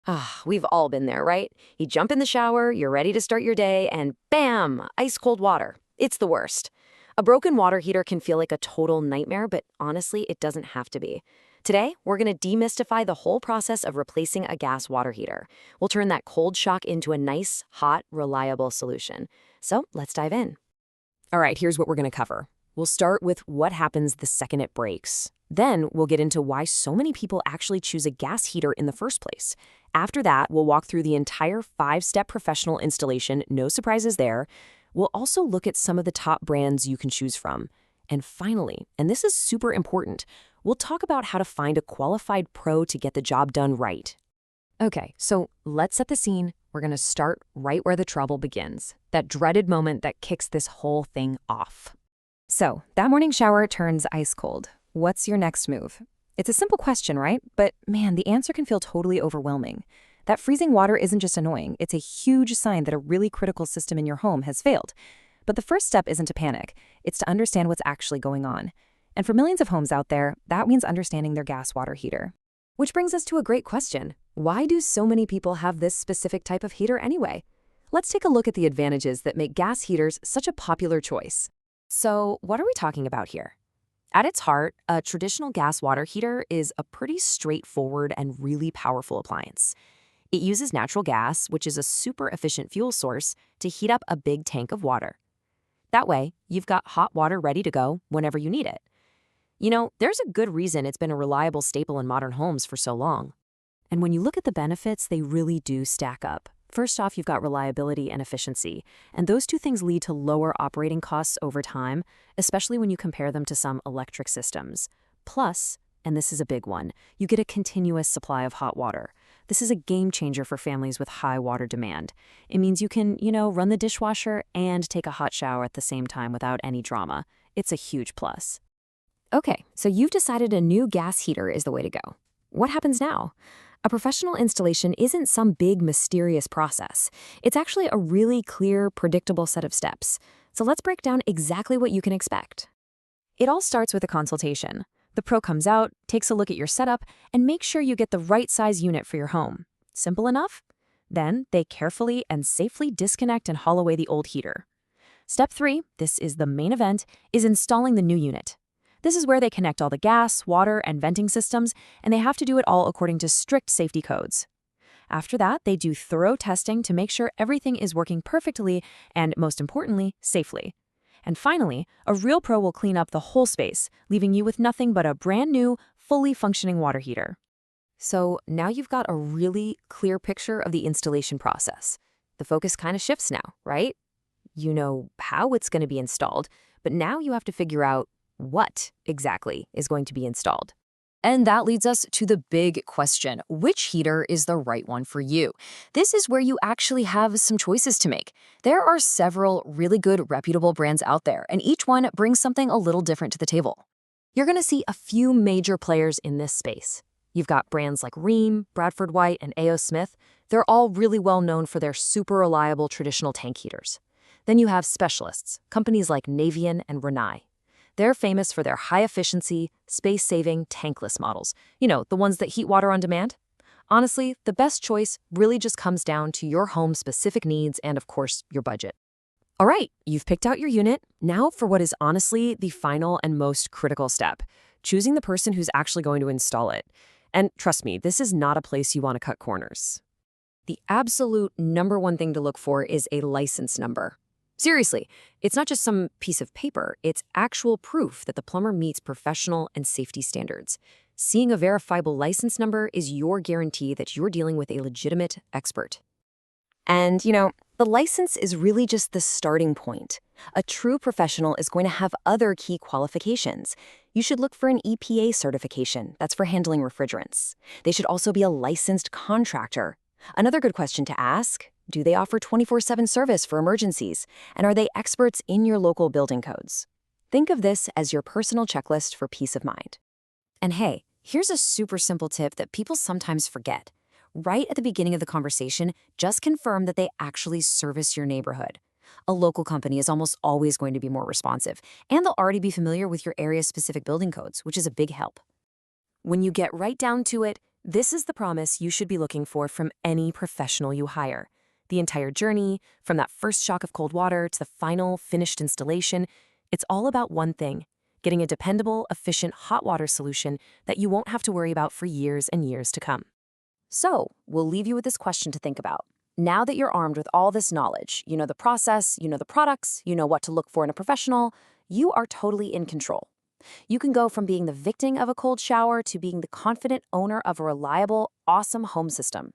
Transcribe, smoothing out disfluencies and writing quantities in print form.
Ah, we've all been there, right? You jump in the shower, you're ready to start your day, and bam, ice cold water. It's the worst. A broken water heater can feel like a total nightmare, but honestly, it doesn't have to be. Today, we're going to demystify the whole process of replacing a gas water heater. We'll turn that cold shock into a nice, hot, reliable solution. So let's dive in. All right, here's what we're going to cover. We'll start with what happens the second it breaks. Then we'll get into why so many people actually choose a gas heater in the first place. After that, we'll walk through the entire 5-step professional installation, no surprises there. We'll also look at some of the top brands you can choose from. And finally, and this is super important, we'll talk about how to find a qualified pro to get the job done right. Okay, so let's set the scene. We're going to start right where the trouble begins, that dreaded moment that kicks this whole thing off. So, that morning shower turns ice cold. What's your next move? It's a simple question, right? But man, the answer can feel totally overwhelming. That freezing water isn't just annoying, it's a huge sign that a really critical system in your home has failed. But the first step isn't to panic, it's to understand what's actually going on. And for millions of homes out there, that means understanding their gas water heater. Which brings us to a great question. Why do so many people have this specific type of heater anyway? Let's take a look at the advantages that make gas heaters such a popular choice. So, what are we talking about here? At its heart, a traditional gas water heater is a pretty straightforward and really powerful appliance. It uses natural gas, which is a super efficient fuel source, to heat up a big tank of water. That way, you've got hot water ready to go whenever you need it. You know, there's a good reason it's been a reliable staple in modern homes for so long. And when you look at the benefits, they really do stack up. First off, you've got reliability and efficiency, and those two things lead to lower operating costs over time, especially when you compare them to some electric systems. Plus, and this is a big one, you get a continuous supply of hot water. This is a game changer for families with high water demand. It means you can, run the dishwasher and take a hot shower at the same time without any drama. It's a huge plus. Okay, so you've decided a new gas heater is the way to go. What happens now? A professional installation isn't some big, mysterious process. It's actually a really clear, predictable set of steps. So let's break down exactly what you can expect. It all starts with a consultation. The pro comes out, takes a look at your setup, and makes sure you get the right size unit for your home. Simple enough? Then they carefully and safely disconnect and haul away the old heater. Step 3, this is the main event, is installing the new unit. This is where they connect all the gas, water, and venting systems, and they have to do it all according to strict safety codes. After that, they do thorough testing to make sure everything is working perfectly and, most importantly, safely. And finally, a real pro will clean up the whole space, leaving you with nothing but a brand new, fully functioning water heater. So now you've got a really clear picture of the installation process. The focus kind of shifts now, right? You know how it's going to be installed, but now you have to figure out what exactly is going to be installed. And that leads us to the big question, which heater is the right one for you? This is where you actually have some choices to make. There are several really good, reputable brands out there, and each one brings something a little different to the table. You're going to see a few major players in this space. You've got brands like Rheem, Bradford White, and A.O. Smith. They're all really well known for their super reliable traditional tank heaters. Then you have specialists, companies like Navien and Rinnai. They're famous for their high-efficiency, space-saving, tankless models. You know, the ones that heat water on demand? Honestly, the best choice really just comes down to your home's specific needs and, of course, your budget. All right, you've picked out your unit. Now for what is honestly the final and most critical step, choosing the person who's actually going to install it. And trust me, this is not a place you want to cut corners. The absolute #1 thing to look for is a license number. Seriously, it's not just some piece of paper, it's actual proof that the plumber meets professional and safety standards. Seeing a verifiable license number is your guarantee that you're dealing with a legitimate expert. And, the license is really just the starting point. A true professional is going to have other key qualifications. You should look for an EPA certification, that's for handling refrigerants. They should also be a licensed contractor. Another good question to ask, do they offer 24/7 service for emergencies? And are they experts in your local building codes? Think of this as your personal checklist for peace of mind. And hey, here's a super simple tip that people sometimes forget. Right at the beginning of the conversation, just confirm that they actually service your neighborhood. A local company is almost always going to be more responsive, and they'll already be familiar with your area's specific building codes, which is a big help. When you get right down to it, This is the promise you should be looking for from any professional you hire. The entire journey, from that first shock of cold water to the final finished installation, it's all about one thing: getting a dependable, efficient hot water solution that you won't have to worry about for years and years to come. So, we'll leave you with this question to think about. Now that you're armed with all this knowledge, you know the process, you know the products, you know what to look for in a professional, you are totally in control. You can go from being the victim of a cold shower to being the confident owner of a reliable, awesome home system.